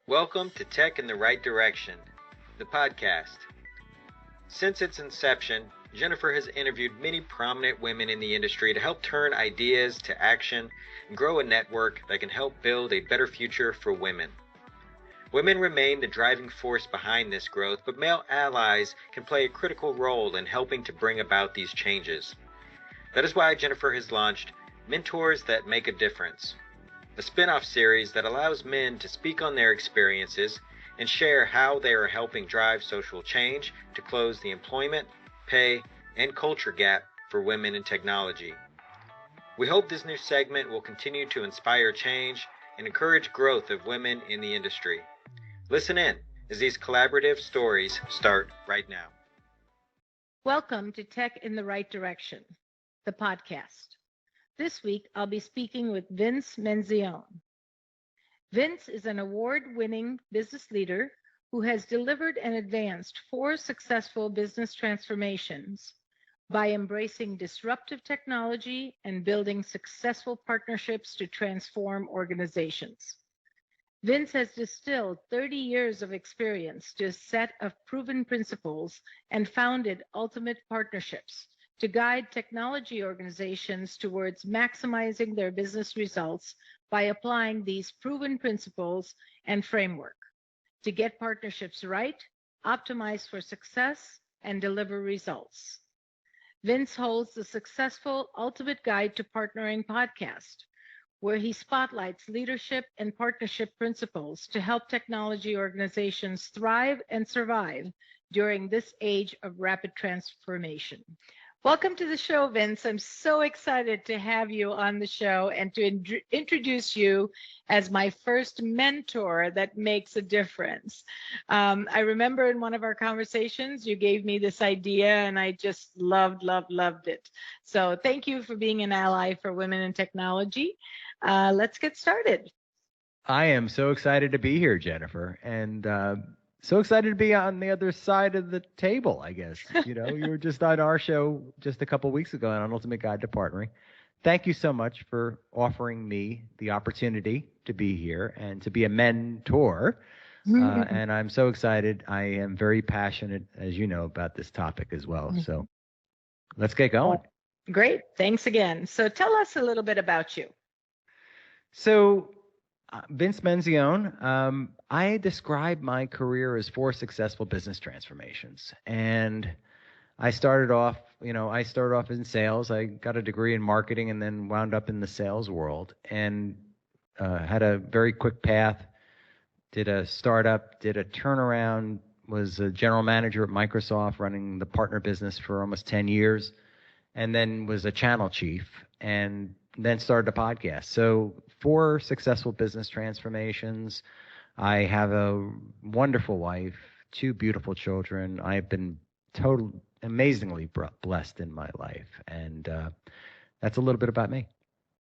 Welcome to Tech in the Right Direction, the podcast. Since its inception, Jennifer has interviewed many prominent women in the industry to help turn ideas to action and grow a network that can help build a better future for women. Women remain the driving force behind this growth, but male allies can play a critical role in helping to bring about these changes. That is why Jennifer has launched Mentors That Make a Difference, a spin-off series that allows men to speak on their experiences and share how they are helping drive social change to close the employment, pay, and culture gap for women in technology. We hope this new segment will continue to inspire change and encourage growth of women in the industry. Listen in as these collaborative stories start right now. Welcome to Tech in the Right Direction, the podcast. This week, I'll be speaking with Vince Menzione. Vince is an award-winning business leader who has delivered and advanced 4 successful business transformations by embracing disruptive technology and building successful partnerships to transform organizations. Vince has distilled 30 years of experience to a set of proven principles and founded Ultimate Partnerships to guide technology organizations towards maximizing their business results by applying these proven principles and framework to get partnerships right, optimize for success, and deliver results. Vince holds the successful Ultimate Guide to Partnering podcast, where he spotlights leadership and partnership principles to help technology organizations thrive and survive during this age of rapid transformation. Welcome to the show, Vince. I'm so excited to have you on the show and to introduce you as my first mentor that makes a difference. I remember in one of our conversations, you gave me this idea and I just loved it. So thank you for being an ally for women in technology. Let's get started. I am so excited to be here, Jennifer, and so excited to be on the other side of the table, I guess. You know, you were just on our show just a couple of weeks ago on Ultimate Guide to Partnering. Thank you so much for offering me the opportunity to be here and to be a mentor. And I'm so excited. I am very passionate, as you know, about this topic as well. So let's get going. Great. Thanks again. So tell us a little bit about you. So Vince Menzione, I describe my career as 4 successful business transformations. And I started off in sales. I got a degree in marketing and then wound up in the sales world and had a very quick path, did a startup, did a turnaround, was a general manager at Microsoft running the partner business for almost 10 years, and then was a channel chief and then started a podcast. So 4 successful business transformations. I have a wonderful wife, 2 beautiful children. I've been amazingly blessed in my life. And that's a little bit about me.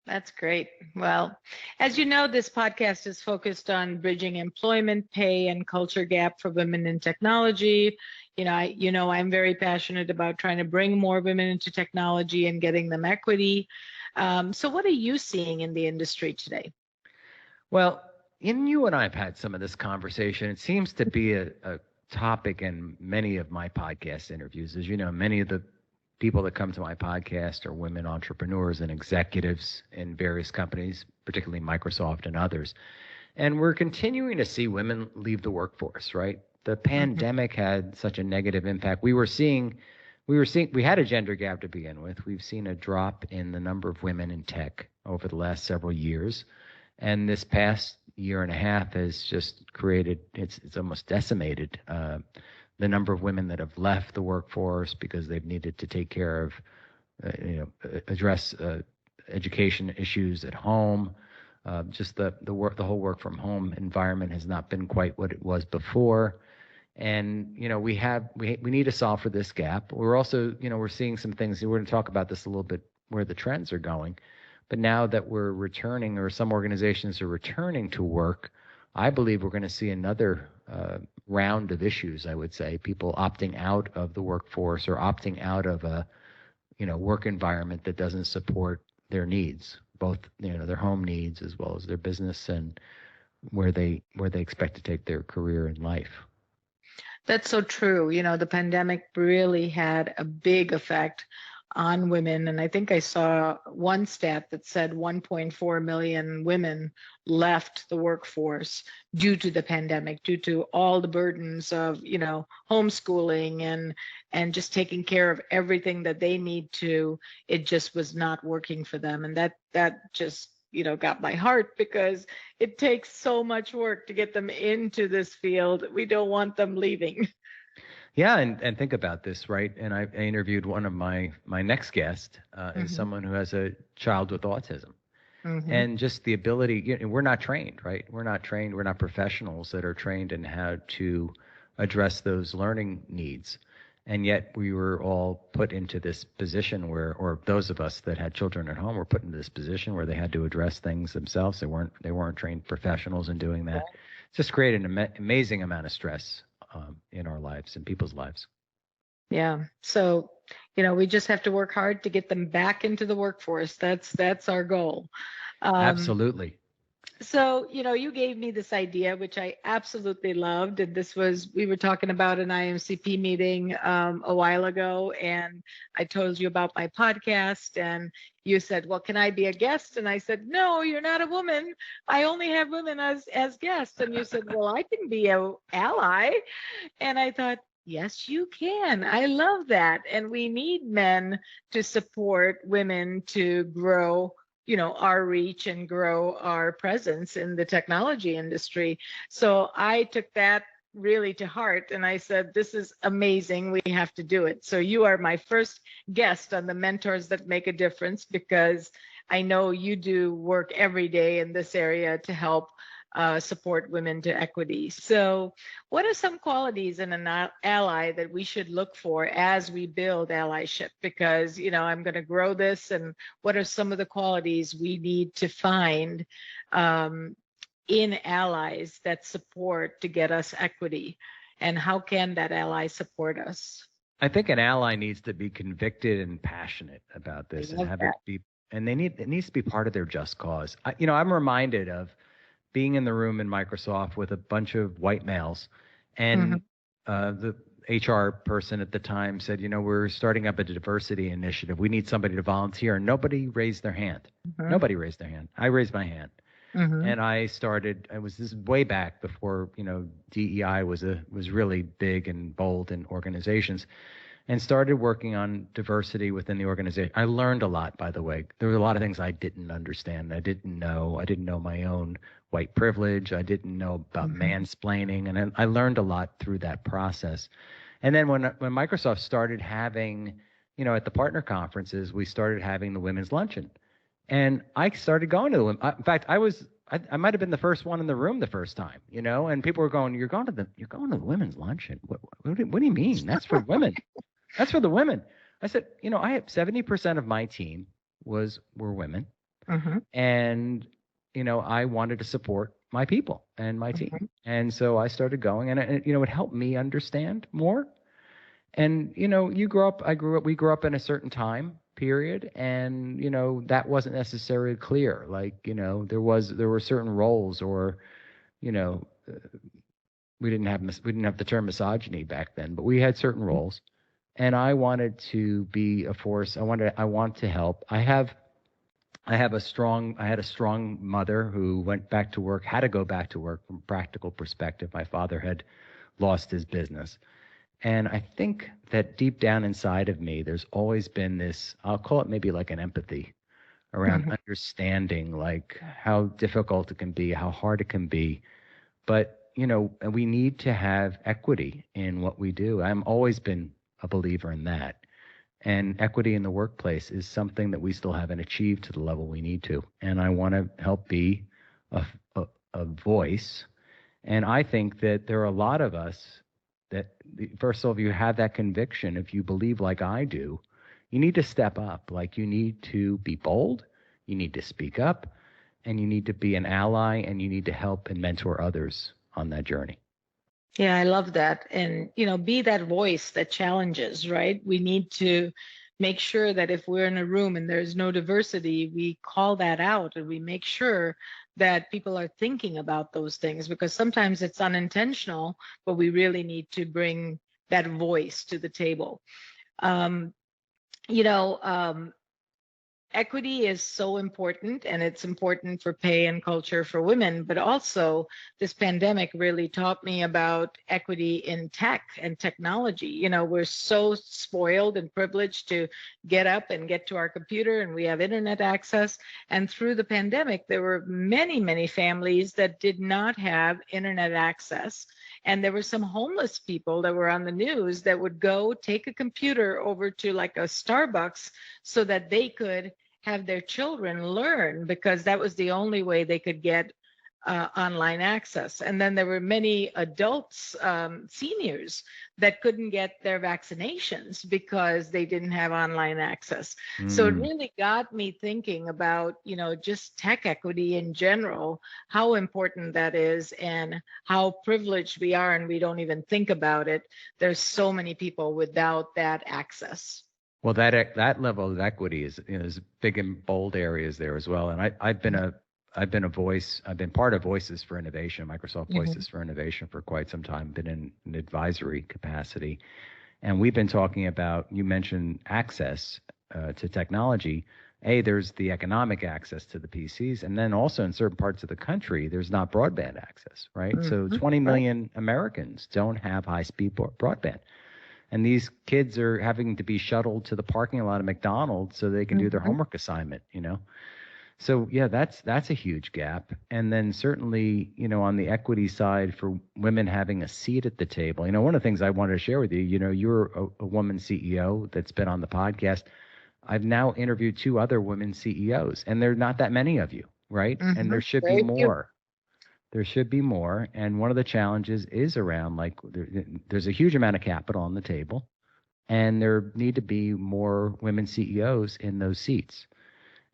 That's great. Well, as you know, this podcast is focused on bridging employment, pay, and culture gap for women in technology. I'm very passionate about trying to bring more women into technology and getting them equity. So what are you seeing in the industry today? Well, you and I have had some of this conversation. It seems to be a topic in many of my podcast interviews. As you know, many of the people that come to my podcast are women entrepreneurs and executives in various companies, particularly Microsoft and others. And we're continuing to see women leave the workforce, right? The pandemic had such a negative impact. We had a gender gap to begin with. We've seen a drop in the number of women in tech over the last several years. And this past year and a half has just created, it's almost decimated the number of women that have left the workforce because they've needed to take care of, address education issues at home. Just the whole work from home environment has not been quite what it was before. And, we need to solve for this gap. We're also, we're seeing some things, we're going to talk about this a little bit, where the trends are going. But now that we're returning, or some organizations are returning to work, I believe we're going to see another round of issues, I would say. People opting out of the workforce or opting out of a, work environment that doesn't support their needs, both, their home needs as well as their business and where they expect to take their career in life. That's so true. The pandemic really had a big effect on women. And I think I saw one stat that said 1.4 million women left the workforce due to the pandemic, due to all the burdens of, homeschooling and just taking care of everything that they need to. It just was not working for them. And that just got my heart, because it takes so much work to get them into this field. We don't want them leaving. Yeah, and think about this, right? And I interviewed one of my next guest is someone who has a child with autism. And just the ability, we're not trained, right? We're not trained. We're not professionals that are trained in how to address those learning needs. And yet we were all put into this position where, or those of us that had children at home were put into this position where they had to address things themselves. They weren't trained professionals in doing that. It just created an amazing amount of stress in our lives, in people's lives. Yeah. So, we just have to work hard to get them back into the workforce. That's our goal. Absolutely. So, you gave me this idea, which I absolutely loved. And we were talking about an IMCP meeting a while ago, and I told you about my podcast, and you said, well, can I be a guest? And I said, no, you're not a woman. I only have women as guests. And you said, well, I can be an ally. And I thought, yes, you can. I love that. And we need men to support women to grow our reach and grow our presence in the technology industry. So I took that really to heart, and I said, this is amazing. We have to do it. So you are my first guest on the Mentors That Make a Difference, because I know you do work every day in this area to help support women to equity. So what are some qualities in an ally that we should look for as we build allyship? Because, I'm going to grow this, and what are some of the qualities we need to find in allies that support to get us equity? And how can that ally support us? I think an ally needs to be convicted and passionate about this, and have it be, and it needs to be part of their just cause. I'm reminded of being in the room in Microsoft with a bunch of white males, and the HR person at the time said, we're starting up a diversity initiative. We need somebody to volunteer. And nobody raised their hand. Nobody raised their hand. I raised my hand. And I started, this is way back before, DEI was really big and bold in organizations, and started working on diversity within the organization. I learned a lot, by the way. There were a lot of things I didn't understand. I didn't know my own white privilege. I didn't know about mansplaining. And I learned a lot through that process. And then when Microsoft started having, at the partner conferences, we started having the women's luncheon. And I started going to them. In fact, I might have been the first one in the room the first time, and people were going, you're going to the women's luncheon. What do you mean? That's for women. That's for the women. I said, I have 70% of my team were women. And, I wanted to support my people and my team. And so I started going, and it helped me understand more. And, we grew up in a certain time period, and, that wasn't necessarily clear. Like, there were certain roles, or, we didn't have the term misogyny back then, but we had certain roles. And I wanted to be a force. I want to help. I had a strong mother who had to go back to work from a practical perspective. My father had lost his business. And I think that deep down inside of me, there's always been this, I'll call it maybe like an empathy around understanding, like how difficult it can be, how hard it can be. But, we need to have equity in what we do. I've always been a believer in that. And equity in the workplace is something that we still haven't achieved to the level we need to. And I want to help be a voice. And I think that there are a lot of us that, first of all, if you have that conviction, if you believe like I do, you need to step up. Like, you need to be bold, you need to speak up, and you need to be an ally, and you need to help and mentor others on that journey. Yeah, I love that. And, be that voice that challenges, right? We need to make sure that if we're in a room and there's no diversity, we call that out, and we make sure that people are thinking about those things, because sometimes it's unintentional, but we really need to bring that voice to the table. Um, you know, equity is so important, and it's important for pay and culture for women, but also this pandemic really taught me about equity in tech and technology. We're so spoiled and privileged to get up and get to our computer, and we have internet access. And through the pandemic, there were many, many families that did not have internet access. And there were some homeless people that were on the news that would go take a computer over to like a Starbucks so that they could have their children learn, because that was the only way they could get online access. And then there were many adults, seniors, that couldn't get their vaccinations because they didn't have online access. So it really got me thinking about, just tech equity in general, how important that is, and how privileged we are, and we don't even think about it. There's so many people without that access. Well, that level of equity is big and bold areas there as well. And I've been a voice. I've been part of Voices for Innovation, Microsoft Voices for Innovation, for quite some time. Been in an advisory capacity, and we've been talking about. You mentioned access to technology. There's the economic access to the PCs, and then also in certain parts of the country, there's not broadband access, right? So 20 million Americans don't have high-speed broadband. And these kids are having to be shuttled to the parking lot of McDonald's so they can do their homework assignment, So yeah, that's a huge gap. And then certainly, on the equity side, for women having a seat at the table, one of the things I wanted to share with you, you're a woman CEO that's been on the podcast. I've now interviewed 2 other women CEOs, and there are not that many of you, right? And there should be more. There should be more. And one of the challenges is around, like, there's a huge amount of capital on the table, and there need to be more women CEOs in those seats.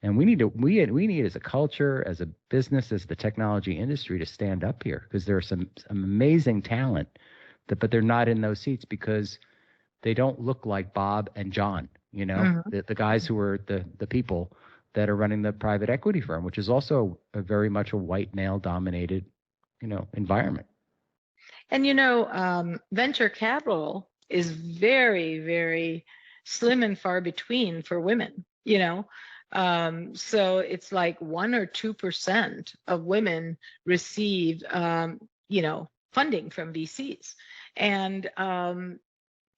And we need as a culture, as a business, as the technology industry, to stand up here, because there are some amazing talent but they're not in those seats because they don't look like Bob and John, the guys who are the people that are running the private equity firm, which is also a very much a white male dominated, environment. And, venture capital is very, very slim and far between for women, so it's like 1 or 2% of women receive, funding from VCs. And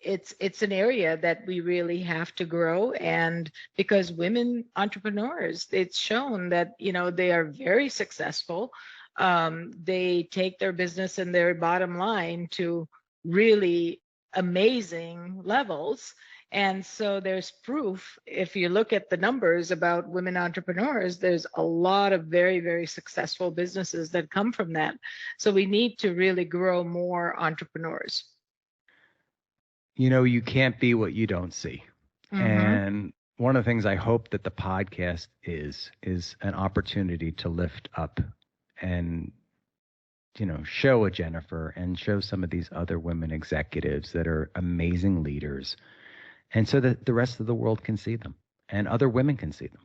it's an area that we really have to grow. And because women entrepreneurs, it's shown that, they are very successful. They take their business and their bottom line to really amazing levels. And so there's proof. If you look at the numbers about women entrepreneurs, there's a lot of very, very successful businesses that come from that. So we need to really grow more entrepreneurs. You can't be what you don't see. And one of the things I hope that the podcast is an opportunity to lift up and, show a Jennifer and show some of these other women executives that are amazing leaders. And so that the rest of the world can see them and other women can see them.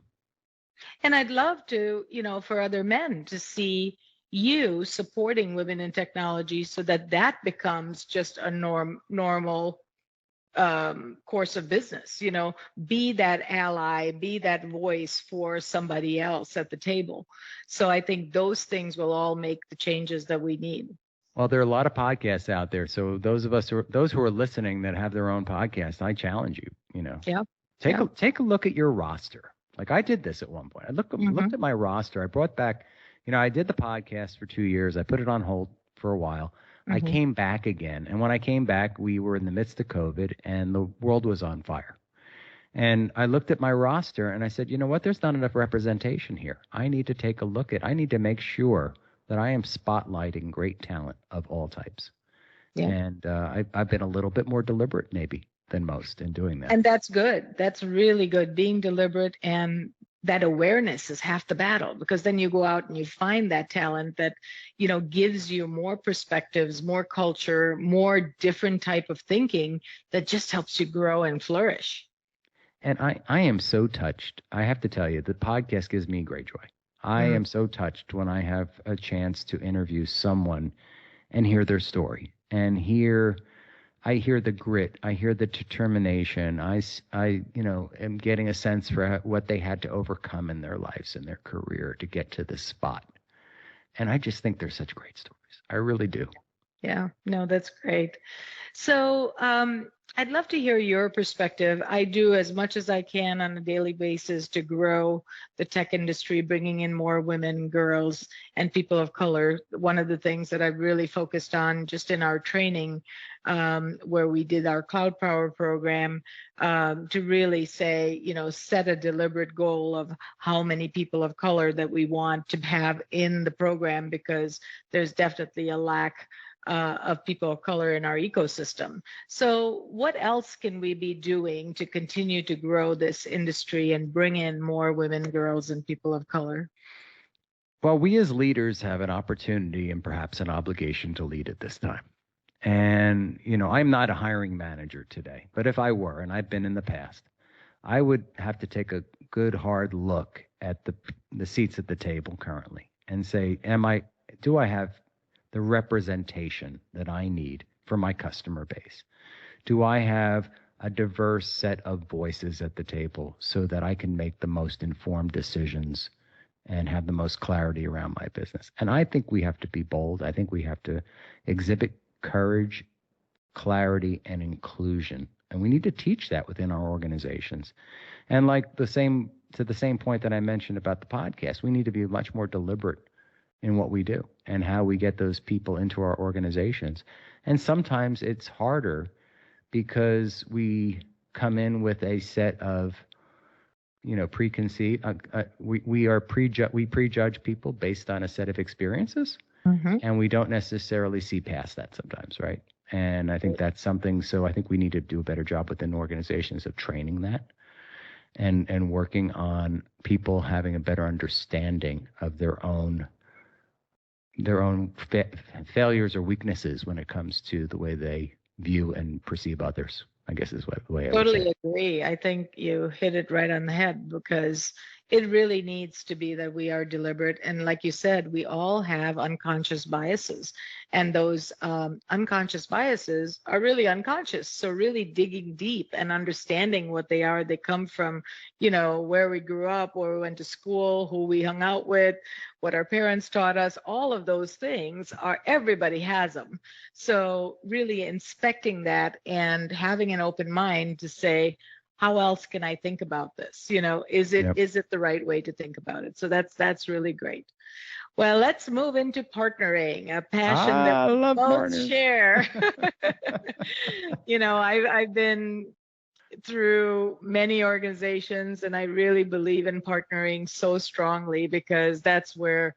And I'd love to, for other men to see you supporting women in technology, so that becomes just a normal course of business. Be that ally, be that voice for somebody else at the table. So I think those things will all make the changes that we need. Well, there are a lot of podcasts out there. So those who are listening that have their own podcast, I challenge you, take a look at your roster. Like I did this at one point. I looked at my roster. I brought back, I did the podcast for 2 years. I put it on hold for a while. I came back again. And when I came back, we were in the midst of COVID and the world was on fire. And I looked at my roster and I said, you know what? There's not enough representation here. I need to take a look at, I need to make sure that I am spotlighting great talent of all types. Yeah. And I've been a little bit more deliberate maybe than most in doing that. And that's good. That's really good. Being deliberate, and that awareness is half the battle, because then you go out and you find that talent that, gives you more perspectives, more culture, more different type of thinking that just helps you grow and flourish. And I am so touched. I have to tell you, the podcast gives me great joy. I am so touched when I have a chance to interview someone and hear their story and I hear the grit, I hear the determination. I am getting a sense for what they had to overcome in their lives and their career to get to this spot. And I just think they're such great stories. I really do. Yeah, no, that's great. So I'd love to hear your perspective. I do as much as I can on a daily basis to grow the tech industry, bringing in more women, girls, and people of color. One of the things that I've really focused on just in our training, where we did our Cloud Power program, to really say, set a deliberate goal of how many people of color that we want to have in the program, because there's definitely a lack of people of color in our ecosystem. So what else can we be doing to continue to grow this industry and bring in more women, girls, and people of color? Well, we as leaders have an opportunity and perhaps an obligation to lead at this time. And, I'm not a hiring manager today, but if I were, and I've been in the past, I would have to take a good hard look at the seats at the table currently and say, do I have the representation that I need for my customer base? Do I have a diverse set of voices at the table so that I can make the most informed decisions and have the most clarity around my business? And I think we have to be bold. I think we have to exhibit courage, clarity, and inclusion. And we need to teach that within our organizations. And to the same point that I mentioned about the podcast, we need to be much more deliberate in what we do and how we get those people into our organizations. And sometimes it's harder because we come in with a set of, preconceived, we prejudge people based on a set of experiences, and we don't necessarily see past that sometimes, right? And I think that's something, so I think we need to do a better job within organizations of training that and working on people having a better understanding of their own failures or weaknesses when it comes to the way they view and perceive others, I guess is the way I would say. Totally agree. I think you hit it right on the head, because it really needs to be that we are deliberate. And like you said, we all have unconscious biases, and those unconscious biases are really unconscious. So really digging deep and understanding what they are. They come from, where we grew up, where we went to school, who we hung out with, what our parents taught us. All of those things everybody has them. So really inspecting that and having an open mind to say, how else can I think about this? Is it the right way to think about it? So that's really great. Well, let's move into partnering, a passion that we both share. I've been through many organizations, and I really believe in partnering so strongly, because that's where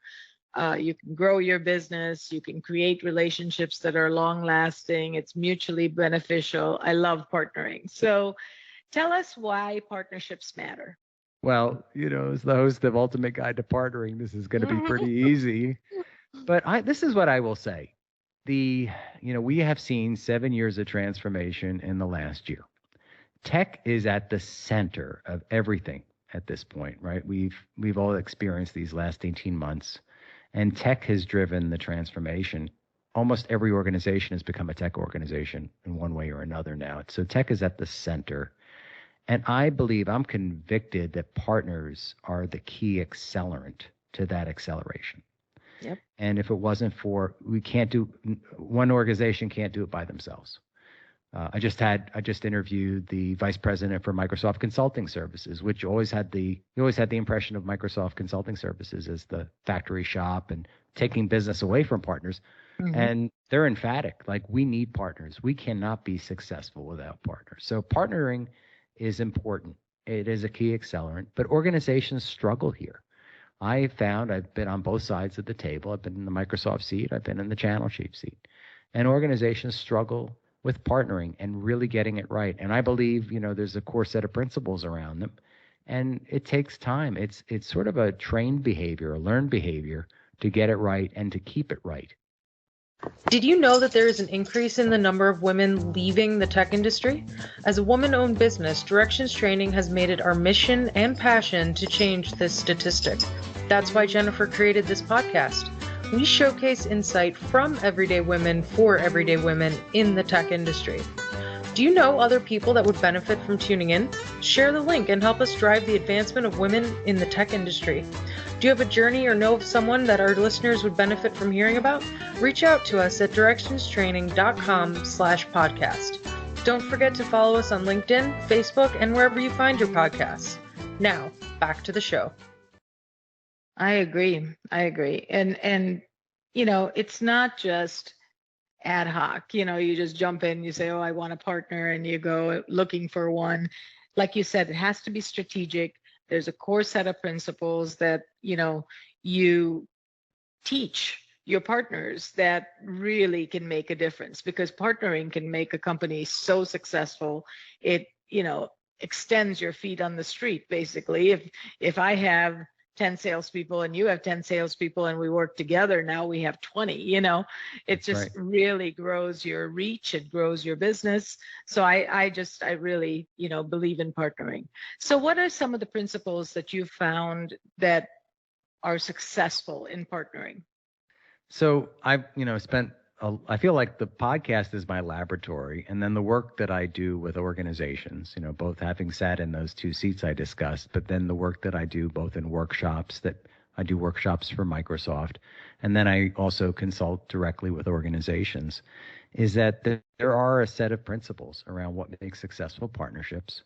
you can grow your business, you can create relationships that are long lasting, it's mutually beneficial. I love partnering. So tell us why partnerships matter. Well, as the host of Ultimate Guide to Partnering, this is going to be pretty easy. But this is what I will say. We have seen 7 years of transformation in the last year. Tech is at the center of everything at this point, right? We've all experienced these last 18 months, and tech has driven the transformation. Almost every organization has become a tech organization in one way or another now. So tech is at the center. And I'm convicted that partners are the key accelerant to that acceleration. Yep. And if it wasn't for, one organization can't do it by themselves. I just interviewed the vice president for Microsoft Consulting Services, which you always had the impression of Microsoft Consulting Services as the factory shop and taking business away from partners. And they're emphatic, we need partners. We cannot be successful without partners. So partnering is important. It is a key accelerant, but organizations struggle here. I've been on both sides of the table. I've been in the Microsoft seat. I've been in the channel chief seat, and organizations struggle with partnering and really getting it right. And I believe, there's a core set of principles around them, and it takes time. It's sort of a trained behavior, a learned behavior to get it right and to keep it right. Did you know that there is an increase in the number of women leaving the tech industry? As a woman-owned business, Directions Training has made it our mission and passion to change this statistic. That's why Jennifer created this podcast. We showcase insight from everyday women for everyday women in the tech industry. Do you know other people that would benefit from tuning in? Share the link and help us drive the advancement of women in the tech industry. Do you have a journey or know of someone that our listeners would benefit from hearing about? Reach out to us at directionstraining.com/podcast. Don't forget to follow us on LinkedIn, Facebook, and wherever you find your podcasts. Now, back to the show. I agree. And it's not just ad hoc. You just jump in, you say, oh, I want a partner, and you go looking for one. Like you said, it has to be strategic. There's a core set of principles that, you teach your partners that really can make a difference, because partnering can make a company so successful. It, extends your feet on the street, basically. If I have 10 salespeople and you have 10 salespeople and we work together, now we have 20. It just really grows your reach. It grows your business. So I really, believe in partnering. So what are some of the principles that you found that are successful in partnering? So I've, I feel like the podcast is my laboratory, and then the work that I do with organizations, both having sat in those two seats I discussed, but then the work that I do both in workshops, that I do workshops for Microsoft, and then I also consult directly with organizations, is that there are a set of principles around what makes successful partnerships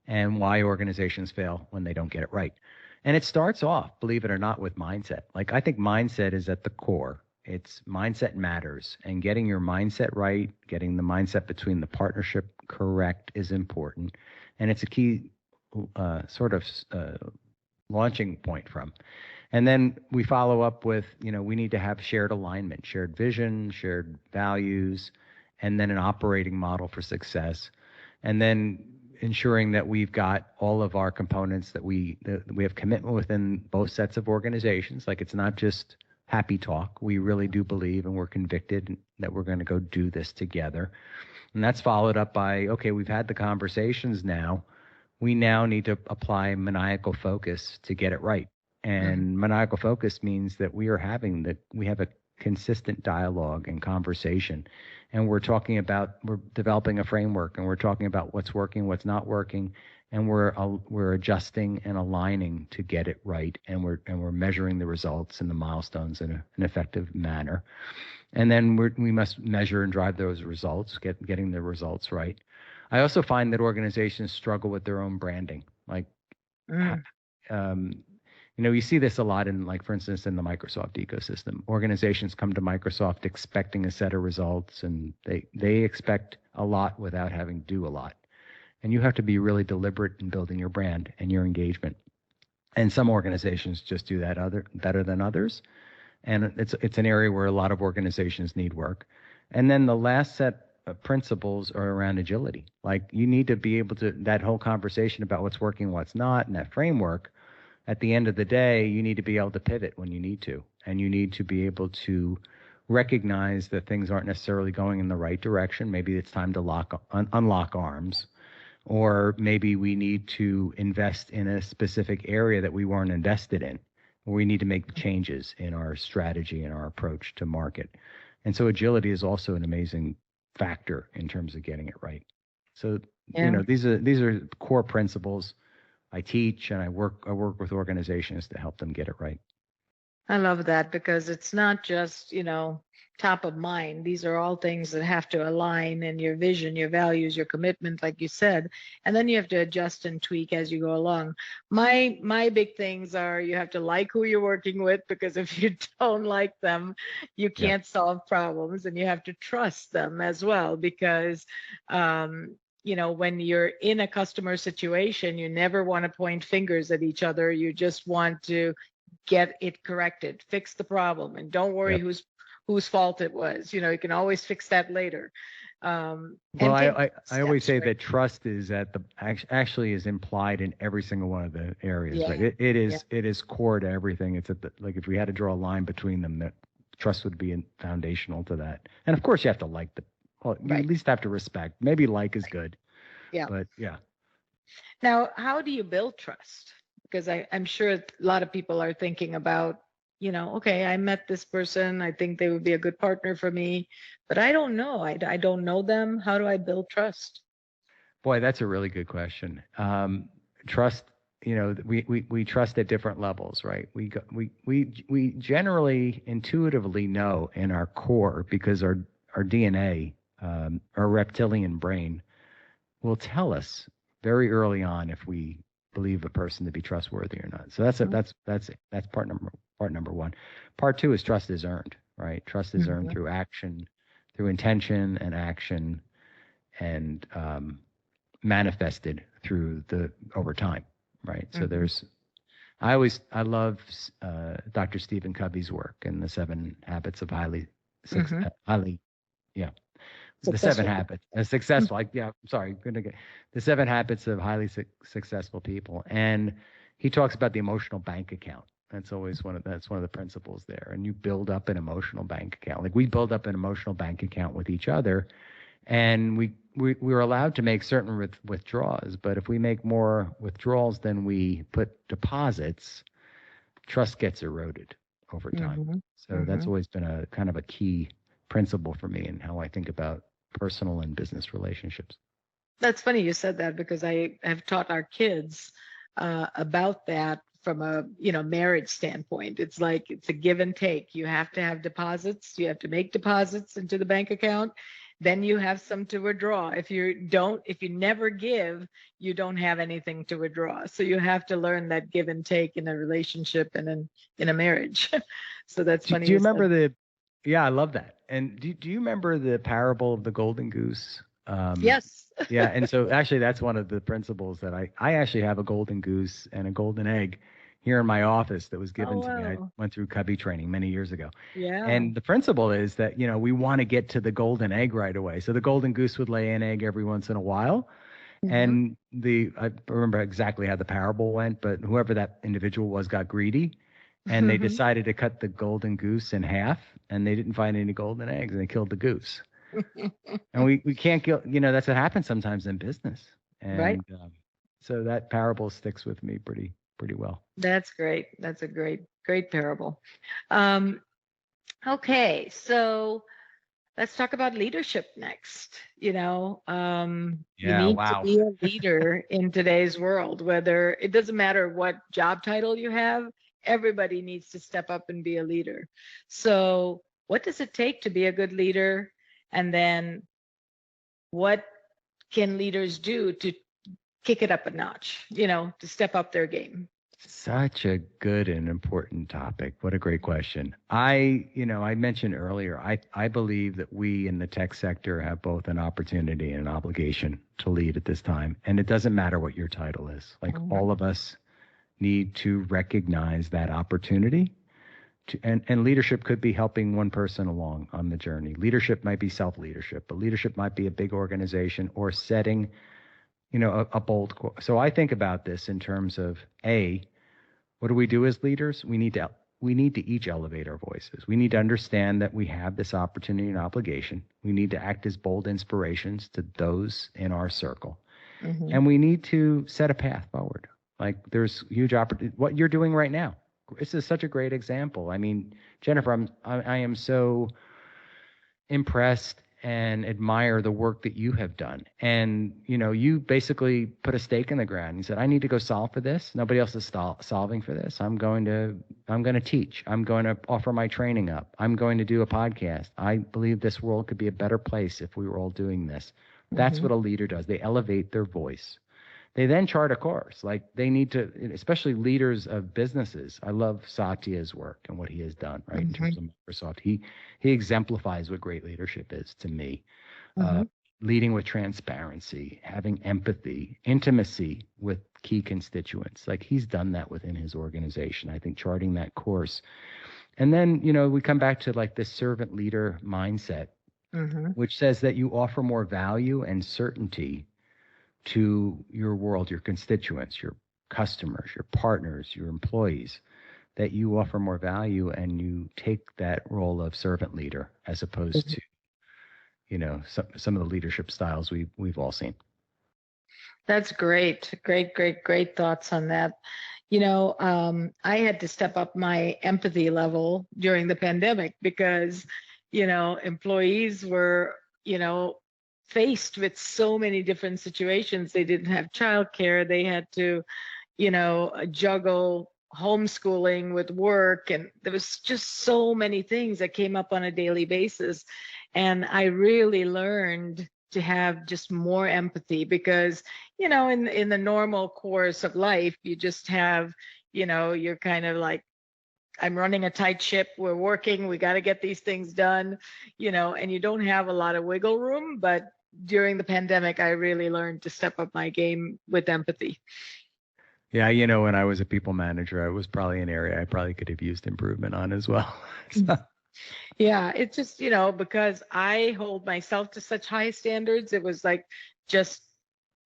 and why organizations fail when they don't get it right. And it starts off, believe it or not, with mindset. Like, I think mindset is at the core. It's mindset matters, and getting your mindset right, getting the mindset between the partnership correct is important. And it's a key launching point from. And then we follow up with, we need to have shared alignment, shared vision, shared values, and then an operating model for success. And then ensuring that we've got all of our components, that we have commitment within both sets of organizations. Like, it's not just happy talk. We really do believe, and we're convicted that we're going to go do this together. And that's followed up by, okay, we've had the conversations now. We now need to apply maniacal focus to get it right. And maniacal focus means that we have a consistent dialogue and conversation. And we're developing a framework, and we're talking about what's working, what's not working. And we're adjusting and aligning to get it right, and we're measuring the results and the milestones in an effective manner. And then we must measure and drive those results, getting the results right. I also find that organizations struggle with their own branding. Like, you see this a lot in, like, for instance, in the Microsoft ecosystem. Organizations come to Microsoft expecting a set of results, and they expect a lot without having to do a lot. And you have to be really deliberate in building your brand and your engagement. And some organizations just do that better than others. And it's an area where a lot of organizations need work. And then the last set of principles are around agility. Like, you need to be able to, that whole conversation about what's working, what's not, and that framework, at the end of the day, you need to be able to pivot when you need to. And you need to be able to recognize that things aren't necessarily going in the right direction. Maybe it's time to unlock arms. Or maybe we need to invest in a specific area that we weren't invested in, or we need to make changes in our strategy and our approach to market. And so agility is also an amazing factor in terms of getting it right. So, these are core principles I teach, and I work with organizations to help them get it right. I love that, because it's not just, top of mind. These are all things that have to align in your vision, your values, your commitment, like you said, and then you have to adjust and tweak as you go along. My big things are, you have to like who you're working with, because if you don't like them, you can't solve problems, and you have to trust them as well, because when you're in a customer situation, you never want to point fingers at each other. You just want to get it corrected, fix the problem, and don't worry whose fault it was. You can always fix that later. Well, I always say that trust is actually is implied in every single one of the areas. Yeah. Right? It is core to everything. It's like, if we had to draw a line between them, that trust would be foundational to that. And of course, you have to like you at least have to respect. Maybe like is good. Yeah. But yeah. Now, how do you build trust? Because I'm sure a lot of people are thinking about, okay, I met this person. I think they would be a good partner for me, but I don't know. I don't know them. How do I build trust? Boy, that's a really good question. Trust, we trust at different levels, right? We generally intuitively know in our core, because our DNA, our reptilian brain, will tell us very early on if we believe a person to be trustworthy or not. So that's part number one. Part two is trust is earned, right? Trust is earned through action, through intention and action, and manifested through over time, right? So I love Dr. Stephen Covey's work and the 7 habits of the 7 habits successful. The 7 habits of highly successful people, and he talks about the emotional bank account. That's one of the principles there. And you build up an emotional bank account. Like we build up an emotional bank account with each other, and we're allowed to make certain withdrawals. But if we make more withdrawals than we put deposits, trust gets eroded over time. So that's always been a kind of a key principle for me in how I think about personal and business relationships. That's funny you said that, because I have taught our kids about that from a marriage standpoint. It's like it's a give and take. You have to have deposits. You have to make deposits into the bank account. Then you have some to withdraw. If you never give, you don't have anything to withdraw. So you have to learn that give and take in a relationship and in a marriage. So that's funny. Do you remember Yeah, I love that. And do you remember the parable of the golden goose? Yes. Yeah, and so actually that's one of the principles that I actually have a golden goose and a golden egg here in my office that was given to me. I went through Cubby training many years ago. Yeah. And the principle is that, we want to get to the golden egg right away. So the golden goose would lay an egg every once in a while. And I remember exactly how the parable went, but whoever that individual was got greedy. And they decided to cut the golden goose in half, and they didn't find any golden eggs, and they killed the goose. And we can't kill, that's what happens sometimes in business. And right. So that parable sticks with me pretty well. That's great. That's a great parable. Okay, so let's talk about leadership next. You need to be a leader in today's world, whether it doesn't matter what job title you have. Everybody needs to step up and be a leader. So what does it take to be a good leader? And then what can leaders do to kick it up a notch, to step up their game? Such a good and important topic. What a great question. I mentioned earlier, I believe that we in the tech sector have both an opportunity and an obligation to lead at this time. And it doesn't matter what your title is. Like all of us need to recognize that opportunity and leadership could be helping one person along on the journey. Leadership might be self-leadership, but leadership might be a big organization or setting, a bold course. So I think about this in terms of what do we do as leaders? We need to each elevate our voices. We need to understand that we have this opportunity and obligation. We need to act as bold inspirations to those in our circle. And we need to set a path forward. Like there's huge opportunity. What you're doing right now. This is such a great example. I mean, Jennifer, I am so impressed and admire the work that you have done. And, you basically put a stake in the ground. You said, I need to go solve for this. Nobody else is solving for this. I'm going to teach. I'm going to offer my training up. I'm going to do a podcast. I believe this world could be a better place if we were all doing this. That's what a leader does. They elevate their voice. They then chart a course. Like they need to, especially leaders of businesses. I love Satya's work and what he has done, right? In terms of Microsoft, he exemplifies what great leadership is to me. Leading with transparency, having empathy, intimacy with key constituents. Like he's done that within his organization. I think charting that course. And then, we come back to like this servant leader mindset, which says that you offer more value and certainty to your world, your constituents, your customers, your partners, your employees, that you offer more value and you take that role of servant leader as opposed to, some of the leadership styles we've all seen. That's great. Great thoughts on that. I had to step up my empathy level during the pandemic because, employees were, faced with so many different situations. They didn't have childcare. They had to, juggle homeschooling with work. And there was just so many things that came up on a daily basis. And I really learned to have just more empathy because, in the normal course of life, you just have, you're kind of like, I'm running a tight ship. We're working. We got to get these things done, and you don't have a lot of wiggle room. But during the pandemic, I really learned to step up my game with empathy. Yeah, when I was a people manager, it was probably an area I probably could have used improvement on as well. So. Yeah, it's just, because I hold myself to such high standards, it was like just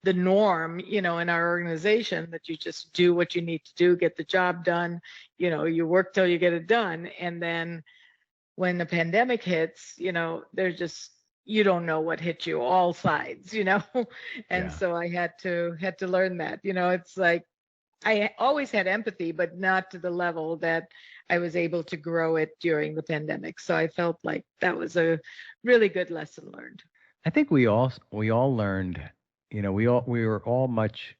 the norm, in our organization that you just do what you need to do, get the job done, you work till you get it done. And then when the pandemic hits, there's just, you don't know what hit you, all sides, and Yeah. So I had to learn that, it's like I always had empathy, but not to the level that I was able to grow it during the pandemic. So I felt like that was a really good lesson learned. I think we all learned, we're all much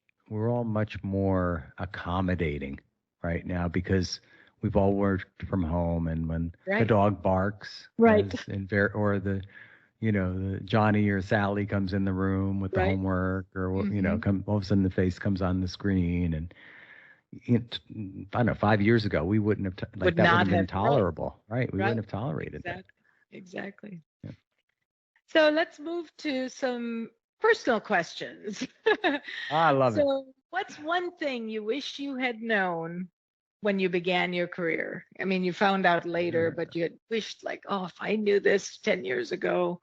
more accommodating right now because we've all worked from home, and when the dog barks, right, or the the Johnny or Sally comes in the room with the homework, or all of a sudden the face comes on the screen, and I don't know, 5 years ago we wouldn't have that would have been tolerable, right? We wouldn't have tolerated that. Exactly. Yeah. So let's move to some personal questions. I love it. So what's one thing you wish you had known when you began your career? I mean, you found out later, but you had wished like, oh, if I knew this 10 years ago,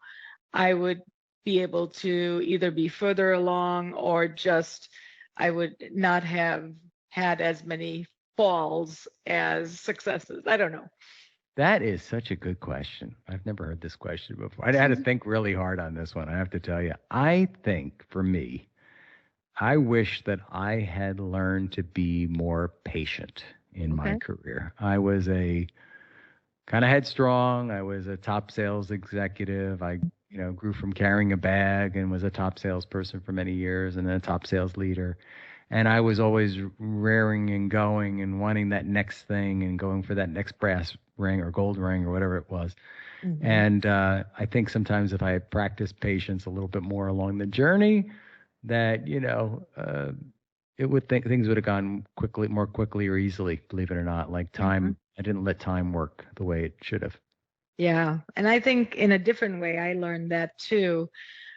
I would be able to either be further along or just I would not have had as many falls as successes. I don't know. That is such a good question. I've never heard this question before. I had to think really hard on this one, I have to tell you. I think for me, I wish that I had learned to be more patient in my career. I was a kind of headstrong. I was a top sales executive. I, grew from carrying a bag and was a top salesperson for many years and then a top sales leader. And I was always raring and going and wanting that next thing and going for that next brass ring or gold ring or whatever it was. And I think sometimes if I had practiced patience a little bit more along the journey, that, things would have gone more quickly or easily, believe it or not. Like time, I didn't let time work the way it should have. Yeah. And I think in a different way, I learned that too,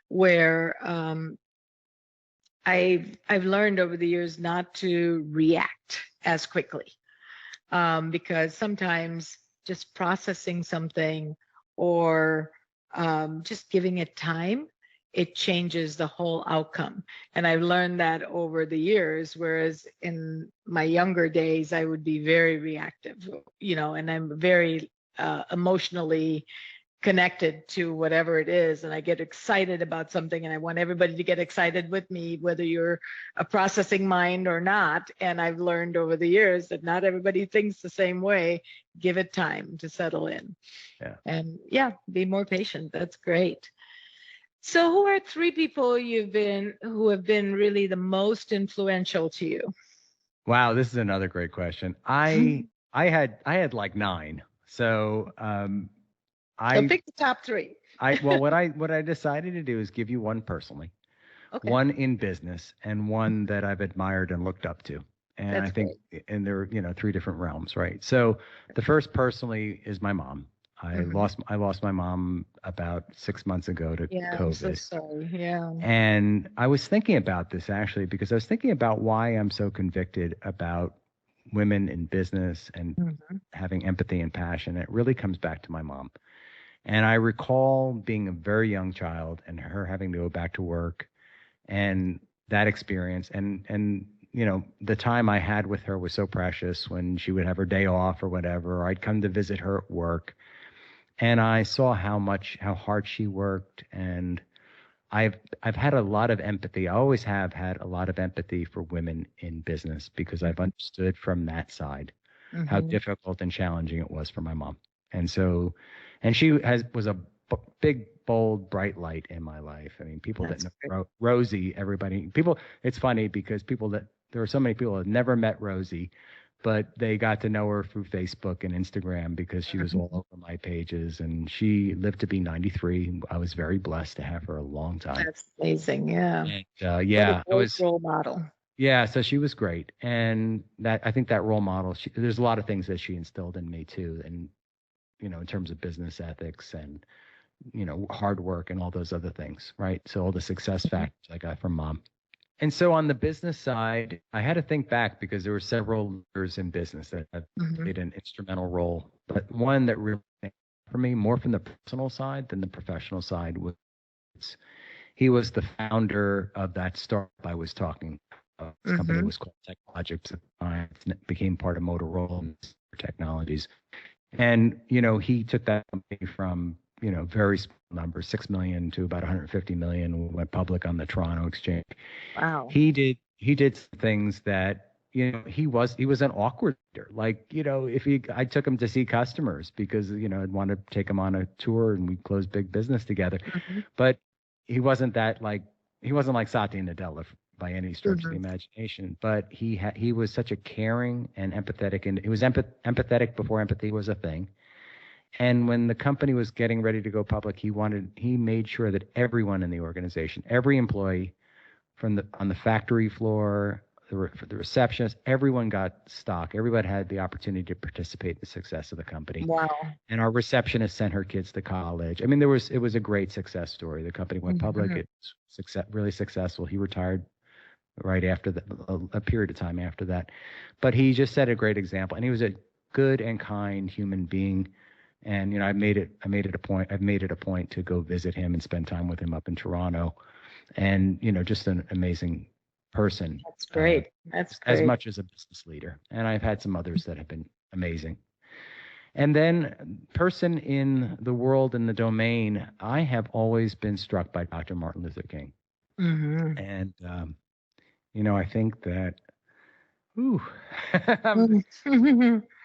where I've learned over the years not to react as quickly, because sometimes just processing something or just giving it time, it changes the whole outcome. And I've learned that over the years, whereas in my younger days, I would be very reactive, and I'm very emotionally connected to whatever it is, and I get excited about something and I want everybody to get excited with me, whether you're a processing mind or not. And I've learned over the years that not everybody thinks the same way. Give it time to settle in. And be more patient. That's great. So who are 3 people who have been really the most influential to you? Wow, this is another great question. I had like 9. So So pick the top 3. what I decided to do is give you one personally, one in business, and one that I've admired and looked up to. And I think, and there are 3 different realms, right? So the first personally is my mom. I lost my mom about 6 months ago to COVID. I'm so sorry. Yeah. And I was thinking about this actually because I was thinking about why I'm so convicted about women in business and having empathy and passion. It really comes back to my mom. And I recall being a very young child and her having to go back to work and that experience. And the time I had with her was so precious when she would have her day off or whatever, or I'd come to visit her at work. And I saw how hard she worked and I've had a lot of empathy. I always have had a lot of empathy for women in business because I've understood from that side how difficult and challenging it was for my mom. And so, and she was a big, bold, bright light in my life. I mean, people that know Rosie, it's funny because there are so many people that never met Rosie, but they got to know her through Facebook and Instagram because she was all over my pages, and she lived to be 93. I was very blessed to have her a long time. That's amazing. Yeah. And, I was role model. Yeah. So she was great. And I think that role model, there's a lot of things that she instilled in me too. And, in terms of business ethics and, hard work and all those other things. Right. So all the success factors I got from mom. And so on the business side, I had to think back because there were several leaders in business that have played an instrumental role. But one that really, for me, more from the personal side than the professional side, was he was the founder of that startup I was talking about. This company was called Technologics at the time. It became part of Motorola Technologies. And, he took that company from, very small numbers, 6 million to about 150 million, went public on the Toronto Exchange. Wow. He did things that, he was an awkward leader. Like, I took him to see customers because, I'd want to take him on a tour and we closed big business together. But he wasn't like Satya Nadella by any stretch of the imagination, but he was such a caring and empathetic, and he was empathetic before empathy was a thing. And when the company was getting ready to go public, he made sure that everyone in the organization, every employee on the factory floor, the receptionist, everyone got stock. Everybody had the opportunity to participate in the success of the company. Wow. And our receptionist sent her kids to college. I mean, it was a great success story. The company went public. It was really successful. He retired right after a period of time after that. But he just set a great example. And he was a good and kind human being. And, I've made it a point to go visit him and spend time with him up in Toronto. And, just an amazing person. That's great. That's great. As much as a business leader. And I've had some others that have been amazing. And then person in the world, in the domain, I have always been struck by Dr. Martin Luther King. And, I think that,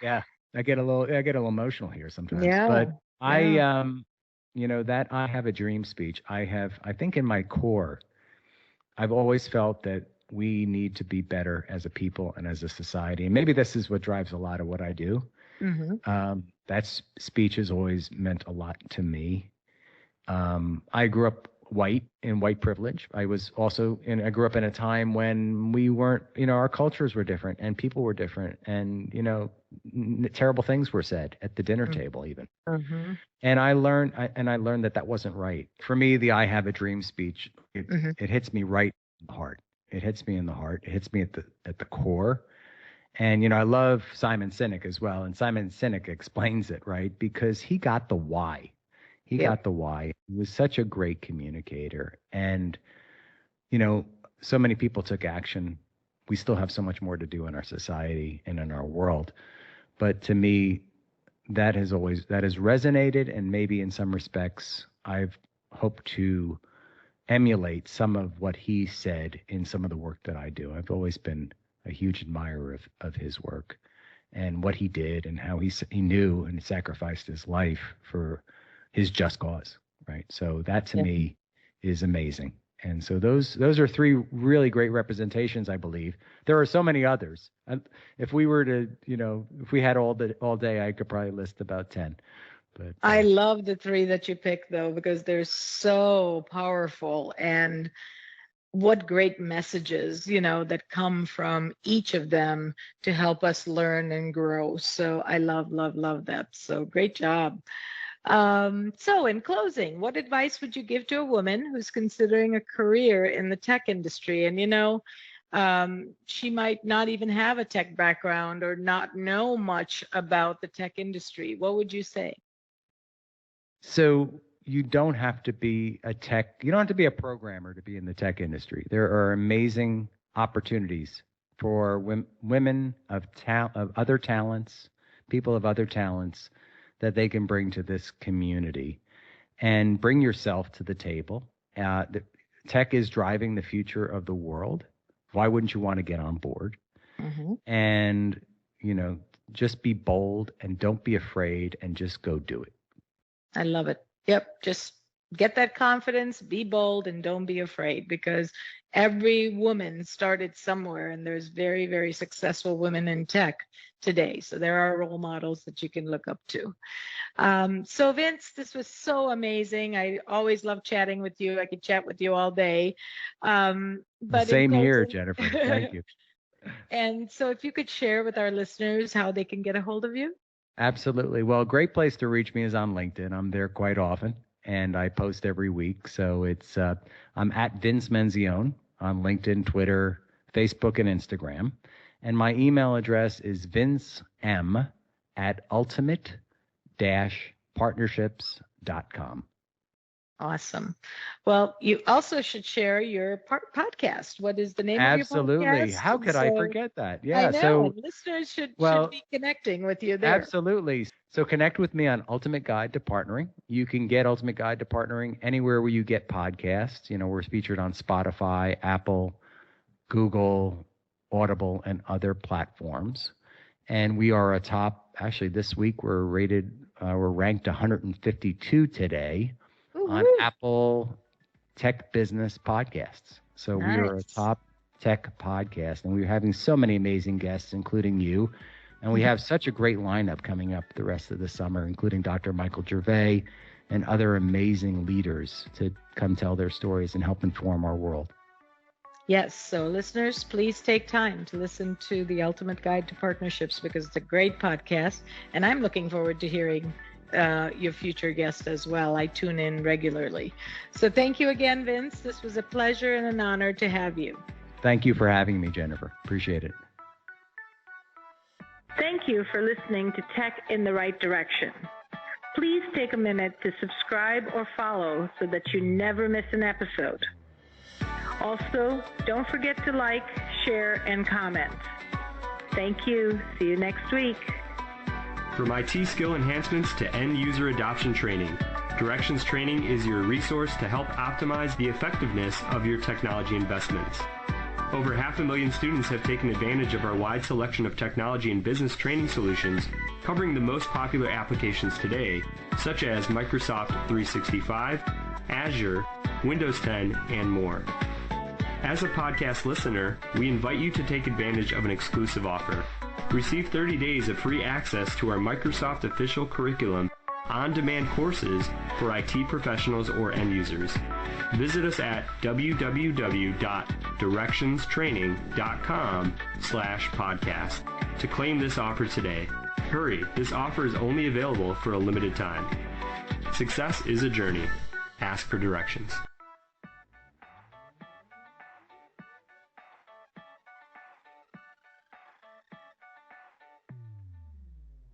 yeah, I get a little emotional here sometimes. Yeah. But that I have a dream speech. I think in my core, I've always felt that we need to be better as a people and as a society. And maybe this is what drives a lot of what I do. That speech has always meant a lot to me. I grew up in white privilege. I grew up in a time when we weren't, our cultures were different and people were different, and, terrible things were said at the dinner table even. And I learned that wasn't right. For me, the I have a dream speech, it hits me right in the heart. It hits me in the heart. It hits me at the core. And, I love Simon Sinek as well. And Simon Sinek explains it, right? Because he got the why. He got the why. He was such a great communicator. And, so many people took action. We still have so much more to do in our society and in our world. But to me, that has resonated. And maybe in some respects, I've hoped to emulate some of what he said in some of the work that I do. I've always been a huge admirer of his work and what he did and how he knew and sacrificed his life for his just cause, right? So that to me is amazing. And so those are three really great representations, I believe. There are so many others. If we were to, if we had all day, I could probably list about 10. But I love the three that you picked, though, because they're so powerful, and what great messages, that come from each of them to help us learn and grow. So I love that. So great job. So in closing, what advice would you give to a woman who's considering a career in the tech industry? And, she might not even have a tech background or not know much about the tech industry. What would you say? So you don't have to be a programmer to be in the tech industry. There are amazing opportunities for women of other talents, people of other talents, that they can bring to this community, and bring yourself to the table. tech is driving the future of the world. Why wouldn't you want to get on board? Mm-hmm. And, just be bold and don't be afraid and just go do it. I love it. Yep. Just get that confidence, be bold, and don't be afraid, because every woman started somewhere, and there's very, very successful women in tech today. So there are role models that you can look up to. So Vince, this was so amazing. I always love chatting with you. I could chat with you all day. But Same here, Jennifer. Thank you. And so if you could share with our listeners how they can get a hold of you. Absolutely. Well, a great place to reach me is on LinkedIn. I'm there quite often, and I post every week. So it's I'm at Vince Menzione on LinkedIn, Twitter, Facebook, and Instagram. And my email address is vincem@ultimate-partnerships.com. Awesome. Well, you also should share your podcast. What is the name of your podcast? Absolutely. How could I forget that? Yeah. I know. So And listeners should be connecting with you there. Absolutely. So connect with me on Ultimate Guide to Partnering. You can get Ultimate Guide to Partnering anywhere where you get podcasts. We're featured on Spotify, Apple, Google, Audible, and other platforms. And we are actually this week we're ranked 152 today. Woo-hoo. On Apple Tech Business Podcasts. So Nice. We are a top tech podcast, and we're having so many amazing guests, including you. And we have such a great lineup coming up the rest of the summer, including Dr. Michael Gervais and other amazing leaders to come tell their stories and help inform our world. Yes. So listeners, please take time to listen to the Ultimate Guide to Partnerships, because it's a great podcast. And I'm looking forward to hearing your future guest as well. I tune in regularly. So thank you again, Vince. This was a pleasure and an honor to have you. Thank you for having me, Jennifer. Appreciate it. Thank you for listening to Tech in the Right Direction. Please take a minute to subscribe or follow so that you never miss an episode. Also, don't forget to like, share, and comment. Thank you. See you next week. From IT skill enhancements to end-user adoption training, Directions Training is your resource to help optimize the effectiveness of your technology investments. Over 500,000 students have taken advantage of our wide selection of technology and business training solutions, covering the most popular applications today, such as Microsoft 365, Azure, Windows 10, and more. As a podcast listener, we invite you to take advantage of an exclusive offer. Receive 30 days of free access to our Microsoft official curriculum, on-demand courses for IT professionals or end users. Visit us at www.directionstraining.com/podcast to claim this offer today. Hurry, this offer is only available for a limited time. Success is a journey. Ask for directions.